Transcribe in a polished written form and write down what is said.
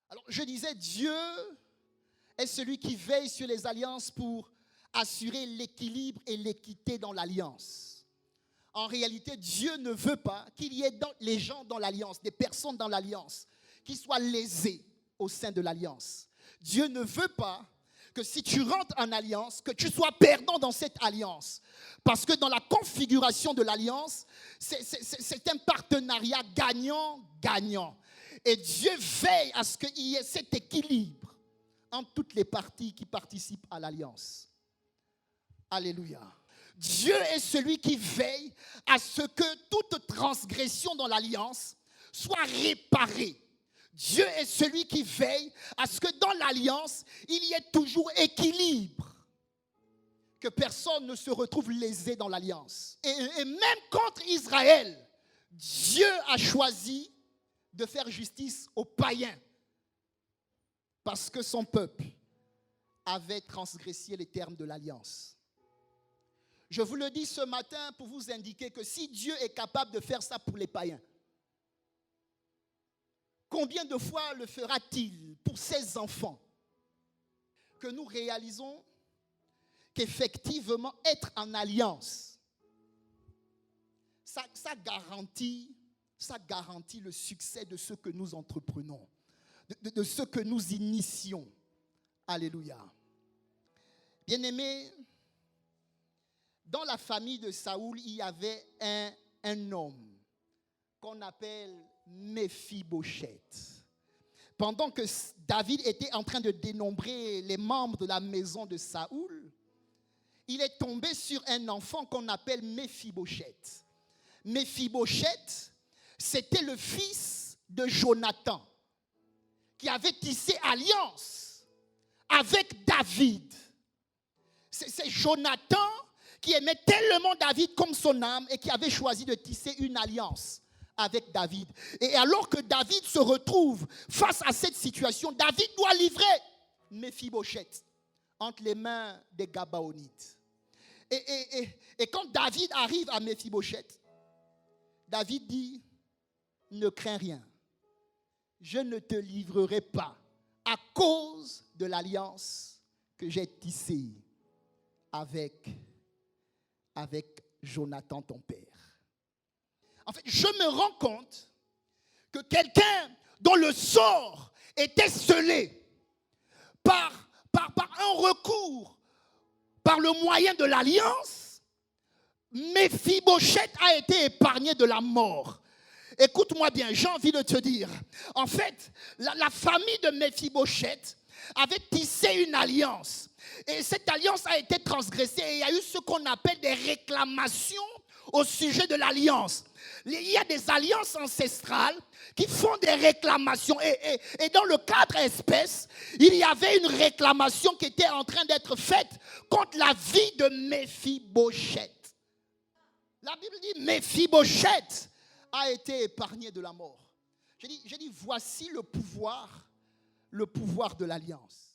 Alors, je disais, Dieu est celui qui veille sur les alliances pour assurer l'équilibre et l'équité dans l'alliance. En réalité, Dieu ne veut pas qu'il y ait les gens dans l'alliance, des personnes dans l'alliance, qui soient lésées au sein de l'alliance. Dieu ne veut pas que si tu rentres en alliance, que tu sois perdant dans cette alliance. Parce que dans la configuration de l'alliance, c'est un partenariat gagnant-gagnant. Et Dieu veille à ce qu'il y ait cet équilibre entre toutes les parties qui participent à l'alliance. Alléluia. Dieu est celui qui veille à ce que toute transgression dans l'alliance soit réparée. Dieu est celui qui veille à ce que dans l'alliance, il y ait toujours équilibre. Que personne ne se retrouve lésé dans l'alliance. Et même contre Israël, Dieu a choisi de faire justice aux païens. Parce que son peuple avait transgressé les termes de l'alliance. Je vous le dis ce matin pour vous indiquer que si Dieu est capable de faire ça pour les païens, combien de fois le fera-t-il pour ses enfants? Que nous réalisons qu'effectivement être en alliance, ça garantit le succès de ce que nous entreprenons, de ce que nous initions. Alléluia. Bien-aimés, dans la famille de Saoul, il y avait un homme qu'on appelle Méphibosheth. Pendant que David était en train de dénombrer les membres de la maison de Saoul, il est tombé sur un enfant qu'on appelle Méphibosheth. Méphibosheth, c'était le fils de Jonathan, qui avait tissé alliance avec David. C'est Jonathan qui aimait tellement David comme son âme et qui avait choisi de tisser une alliance avec David. Et alors que David se retrouve face à cette situation, David doit livrer Méphibosheth entre les mains des Gabaonites. Et quand David arrive à Méphibosheth, David dit, ne crains rien, je ne te livrerai pas à cause de l'alliance que j'ai tissée avec Jonathan ton père. En fait, je me rends compte que quelqu'un dont le sort était scellé par un recours, par le moyen de l'alliance, Méphibosheth a été épargné de la mort. Écoute-moi bien, j'ai envie de te dire, en fait, la famille de Méphibosheth avait tissé une alliance. Et cette alliance a été transgressée et il y a eu ce qu'on appelle des réclamations au sujet de l'alliance. Il y a des alliances ancestrales qui font des réclamations. Et dans le cadre espèce, il y avait une réclamation qui était en train d'être faite contre la vie de Méphibosheth. La Bible dit Méphibosheth a été épargné de la mort. J'ai dit, voici le pouvoir de l'alliance.